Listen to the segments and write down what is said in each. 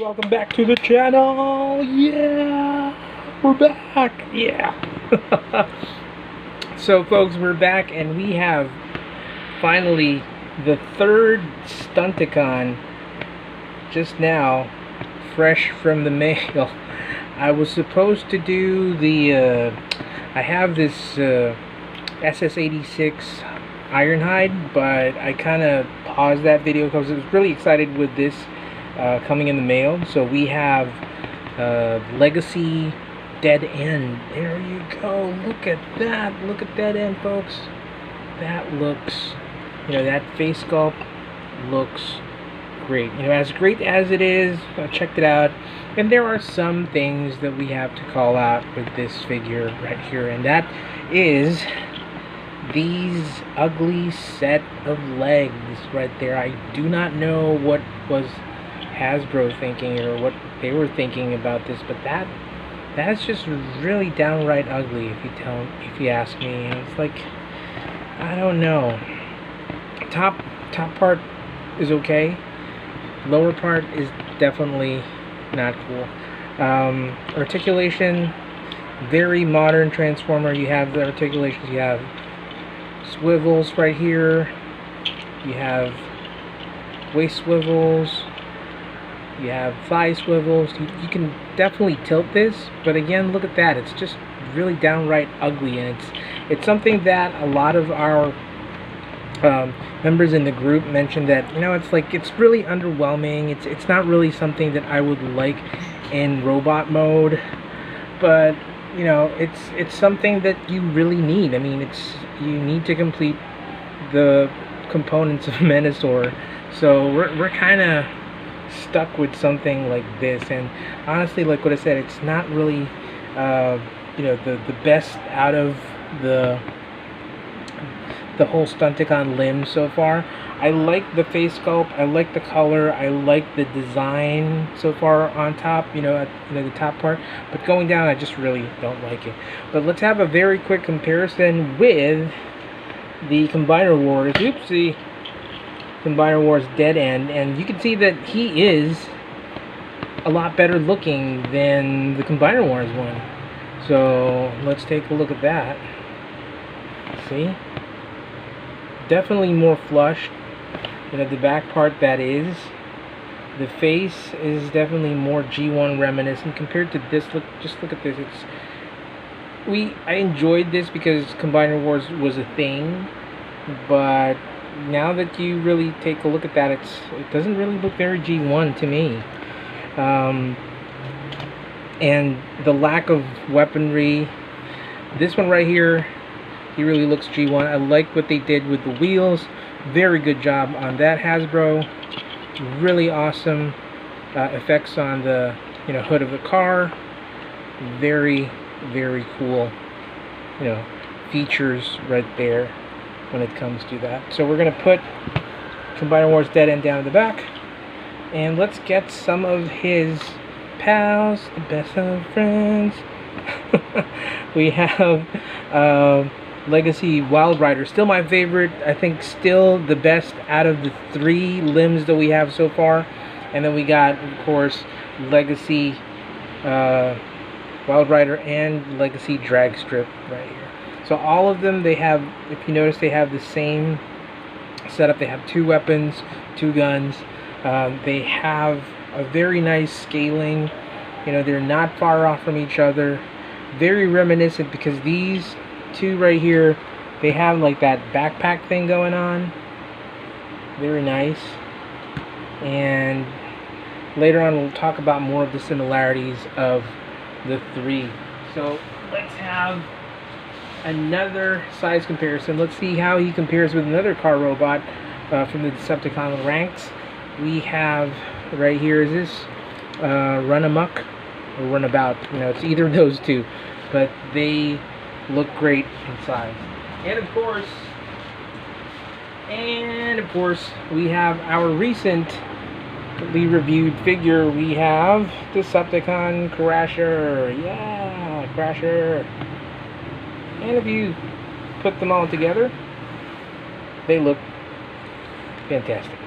welcome back to the channel. Yeah, we're back. Yeah. So folks, we're back and we have finally the third Stunticon just now, fresh from the mail. I was supposed to do the I have this SS86 Ironhide, but I kind of paused that video because I was really excited with this coming in the mail. So we have Legacy Dead End. There you go. Look at that. Look at that end, folks. That looks, that face sculpt looks great. As great as it is, I checked it out, and there are some things that we have to call out with this figure right here, and that is these ugly set of legs right there. I do not know what was Hasbro thinking or what they were thinking about this, but that's just really downright ugly if you ask me. It's like, I don't know. Top part is okay. Lower part is definitely not cool. Articulation, very modern Transformer. You have the articulations, you have swivels right here, you have waist swivels, you have thigh swivels. You can definitely tilt this, but again, look at that. It's just really downright ugly, and it's something that a lot of our members in the group mentioned that it's really underwhelming. It's not really something that I would like in robot mode, but it's something that you really need. I mean, you need to complete the components of Menasor, so we're kind of stuck with something like this. And honestly, like what I said, it's not really the best out of the whole Stunticon limb so far. I like the face sculpt, I like the color, I like the design so far on top, at the top part, but going down I just really don't like it. But let's have a very quick comparison with the Combiner Wars. Oopsie. Combiner Wars Dead End, and you can see that he is a lot better looking than the Combiner Wars one. So let's take a look at that. See? Definitely more flushed. The back part, that is. The face is definitely more G1 reminiscent compared to this. Just look at this. I enjoyed this because Combiner Wars was a thing, but now that you really take a look at that, it doesn't really look very G1 to me. And the lack of weaponry. This one right here, he really looks G1. I like what they did with the wheels. Very good job on that, Hasbro. Really awesome effects on the hood of the car. Very, very cool features right there when it comes to that. So we're going to put Combiner Wars Dead End down in the back, and let's get some of his pals, the best of friends. We have Legacy Wild Rider, still my favorite. I think still the best out of the three limbs that we have so far. And then we got, of course, Legacy Wild Rider and Legacy Drag Strip right here. So all of them, they have, if you notice, they have the same setup. They have two weapons, two guns. They have a very nice scaling. They're not far off from each other. Very reminiscent, because these two right here, they have like that backpack thing going on. Very nice. And later on we'll talk about more of the similarities of the three. So let's have another size comparison. Let's see how he compares with another car robot from the Decepticon ranks. We have right here, is this Run Amok or Runabout? It's either of those two, but they look great in size. And of course we have our recently reviewed figure. We have Decepticon Crasher. Yeah, Crasher. And if you put them all together, they look fantastic.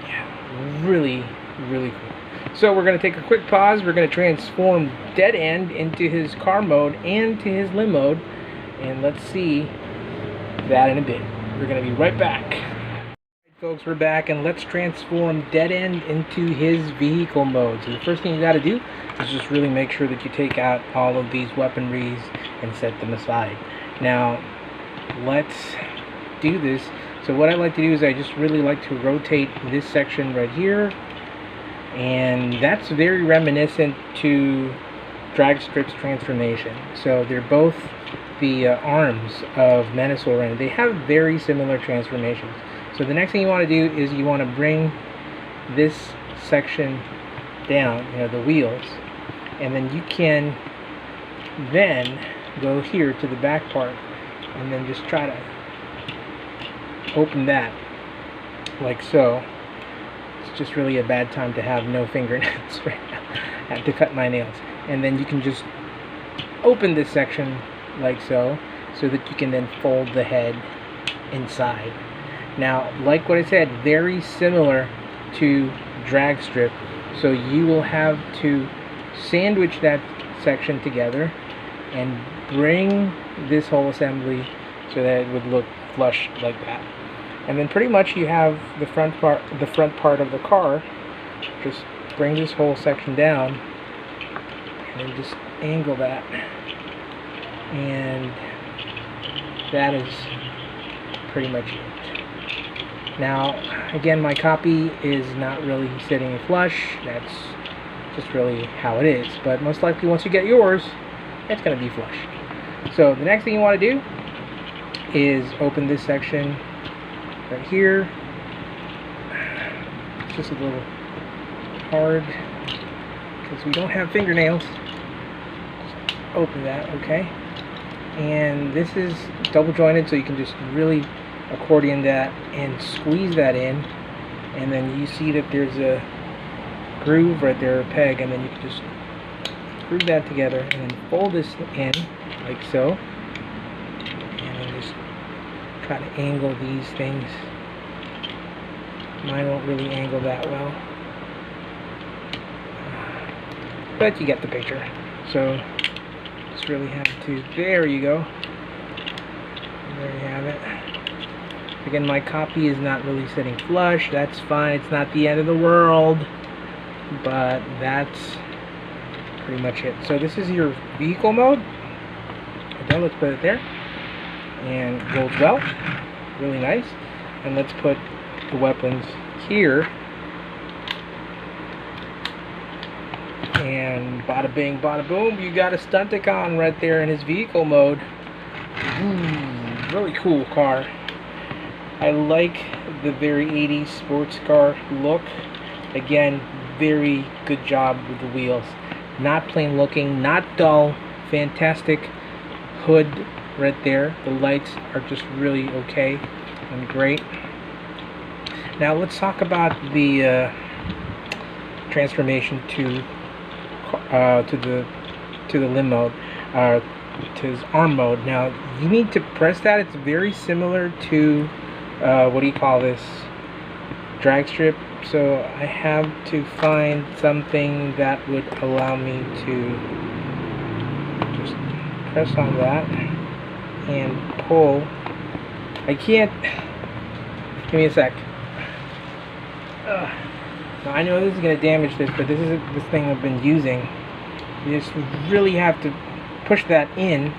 Yeah, really, really cool. So we're going to take a quick pause. We're going to transform Dead End into his car mode and to his limb mode. And let's see that in a bit. We're going to be right back. Right, folks, we're back, and let's transform Dead End into his vehicle mode. So the first thing you got to do is just really make sure that you take out all of these weaponries and set them aside. Now, let's do this. So what I like to do is I just really like to rotate this section right here, and that's very reminiscent to Dragstrip's transformation. So they're both the arms of Menasor, and they have very similar transformations. So the next thing you want to do is you want to bring this section down, the wheels, and then you can then go here to the back part and then just try to open that like so. It's just really a bad time to have no fingernails right now. I have to cut my nails. And then you can just open this section like so, so that you can then fold the head inside. Now, like what I said, very similar to Dragstrip, so you will have to sandwich that section together and bring this whole assembly so that it would look flush like that. And then pretty much you have the front part of the car. Just bring this whole section down and then just angle that, and that is pretty much it. Now, again, my copy is not really sitting flush. That's just really how it is. But most likely, once you get yours, it's going to be flush. So the next thing you want to do is open this section right here. It's just a little hard because we don't have fingernails. Just open that, okay? And this is double jointed, so you can just really accordion that and squeeze that in, and then you see that there's a groove right there, a peg, and then you can just groove that together and then fold this in like so, and then just try to angle these things. Mine won't really angle that well, but you get the picture. So just really have to, there you go, there you have it. Again, my copy is not really sitting flush. That's fine, it's not the end of the world, but that's pretty much it. So this is your vehicle mode. Okay, let's put it there, and it goes well, really nice. And let's put the weapons here, and bada bing bada boom, you got a Stunticon right there in his vehicle mode. Really cool car. I like the very 80s sports car look. Again, very good job with the wheels. Not plain looking, not dull, fantastic hood right there. The lights are just really okay and great. Now let's talk about the transformation to the limb mode, to his arm mode. Now you need to press that. It's very similar to what do you call this, Dragstrip. So I have to find something that would allow me to just press on that and pull. I can't, give me a sec. Now I know this is going to damage this, but this is this thing I've been using. You just really have to push that in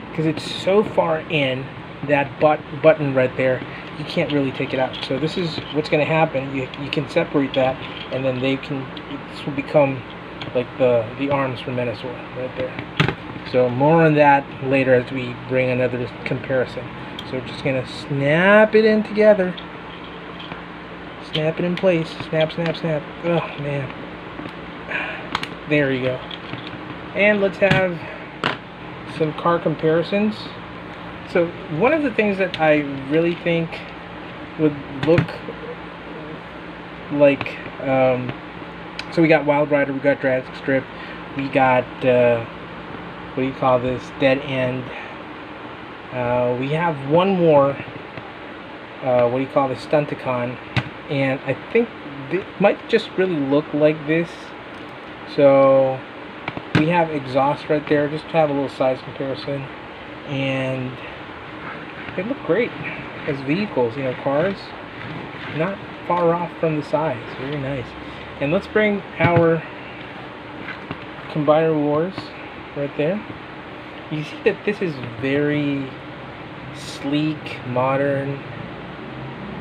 because it's so far in, that button right there, you can't really take it out. So this is what's going to happen. You can separate that, and then this will become like the arms from Menasor right there. So more on that later as we bring another comparison. So we're just going to snap it in together. Snap it in place. Snap, snap, snap. Oh man. There you go. And let's have some car comparisons. So one of the things that I really think would look like, so we got Wild Rider, we got Dragstrip, we got what do you call this, Dead End. We have one more, what do you call this, Stunticon, and I think it might just really look like this. So we have exhaust right there, just to have a little size comparison, and they look great as vehicles, you know, cars, not far off from the size. Very nice. And let's bring our Combiner Wars right there. You see that this is very sleek, modern,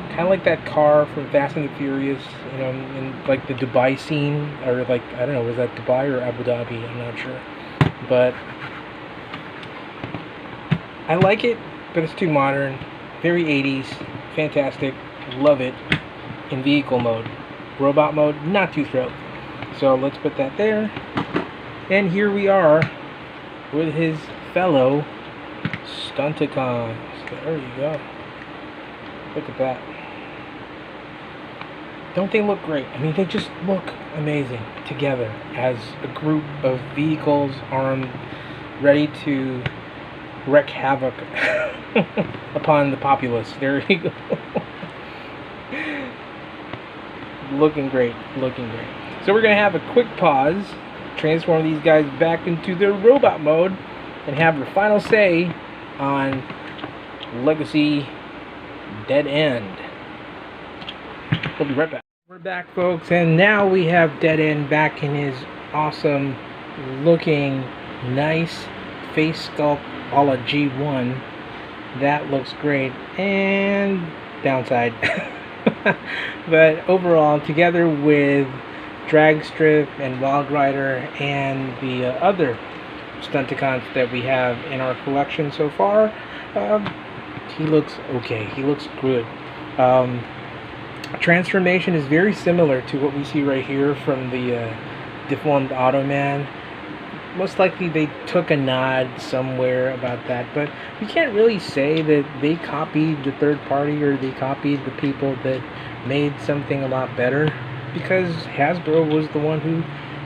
kind of like that car from Fast and the Furious, you know, in like the Dubai scene, or like, I don't know, was that Dubai or Abu Dhabi? I'm not sure. But I like it, but it's too modern. Very 80s, fantastic, love it. In vehicle mode. Robot mode, not too thrilled. So let's put that there. And here we are with his fellow Stunticons. There you go. Look at that. Don't they look great? I mean, they just look amazing together as a group of vehicles armed, ready to wreak havoc upon the populace. There you go. Looking great, looking great. So we're going to have a quick pause, transform these guys back into their robot mode, and have the final say on Legacy Dead End. We'll be right back. We're back, folks, and now we have Dead End back in his awesome looking, nice face sculpt a la G1. That looks great. And downside. But overall, together with Dragstrip and Wild Rider and the other Stunticons that we have in our collection so far, he looks okay. He looks good. Transformation is very similar to what we see right here from the deformed Automan. Most likely they took a nod somewhere about that, but we can't really say that they copied the third party or they copied the people that made something a lot better, because Hasbro was the one who,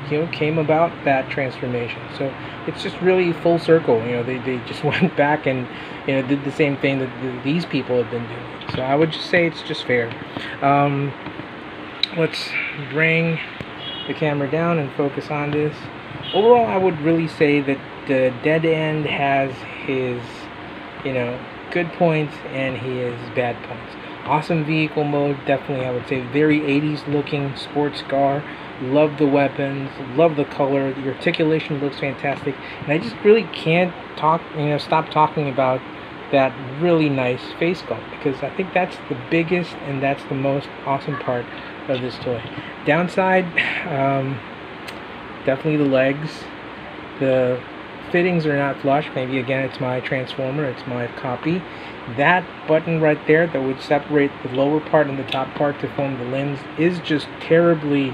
you know, came about that transformation. So it's just really full circle. You know, they just went back and, you know, did the same thing that these people have been doing. So I would just say it's just fair. Let's bring the camera down and focus on this. Overall, I would really say that the Dead End has his, you know, good points and his bad points. Awesome vehicle mode, definitely I would say very 80s looking sports car. Love the weapons, love the color, the articulation looks fantastic, and I just really can't stop talking about that really nice face sculpt, because I think that's the biggest and that's the most awesome part of this toy. Downside, definitely the legs. The fittings are not flush. Maybe again it's my transformer, it's my copy. That button right there that would separate the lower part and the top part to form the limbs is just terribly,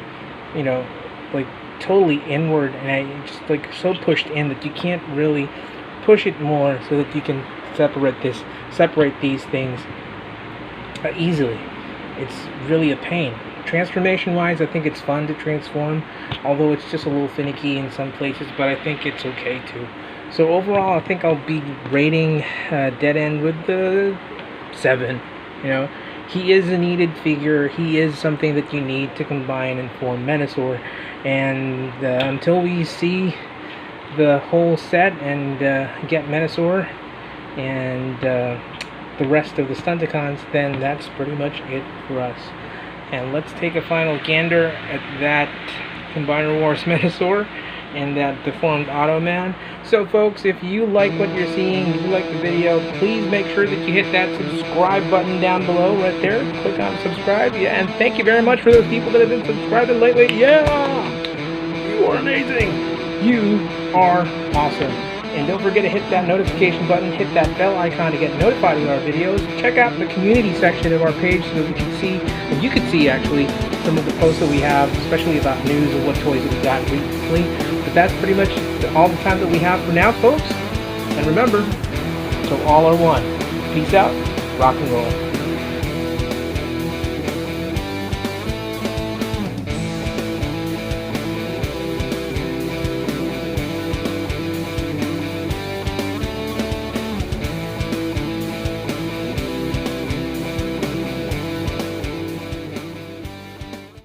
you know, like totally inward, and I just like so pushed in that you can't really push it more so that you can separate these things easily. It's really a pain. Transformation wise, I think it's fun to transform, although it's just a little finicky in some places, but I think it's okay too. So overall, I think I'll be rating Dead End with the 7. You know, he is a needed figure. He is something that you need to combine and form Menasor, and until we see the whole set and get Menasor and the rest of the Stunticons, then that's pretty much it for us. And let's take a final gander at that Combiner Wars Menasor and that deformed Automan. So folks, if you like what you're seeing, if you like the video, please make sure that you hit that subscribe button down below right there. Click on subscribe. Yeah, and thank you very much for those people that have been subscribing lately. Yeah! You are amazing! You are awesome. And don't forget to hit that notification button, hit that bell icon to get notified of our videos. Check out the community section of our page so that we can see, and you can see actually, some of the posts that we have, especially about news of what toys that we got recently. But that's pretty much all the time that we have for now, folks. And remember, so all are one. Peace out, rock and roll.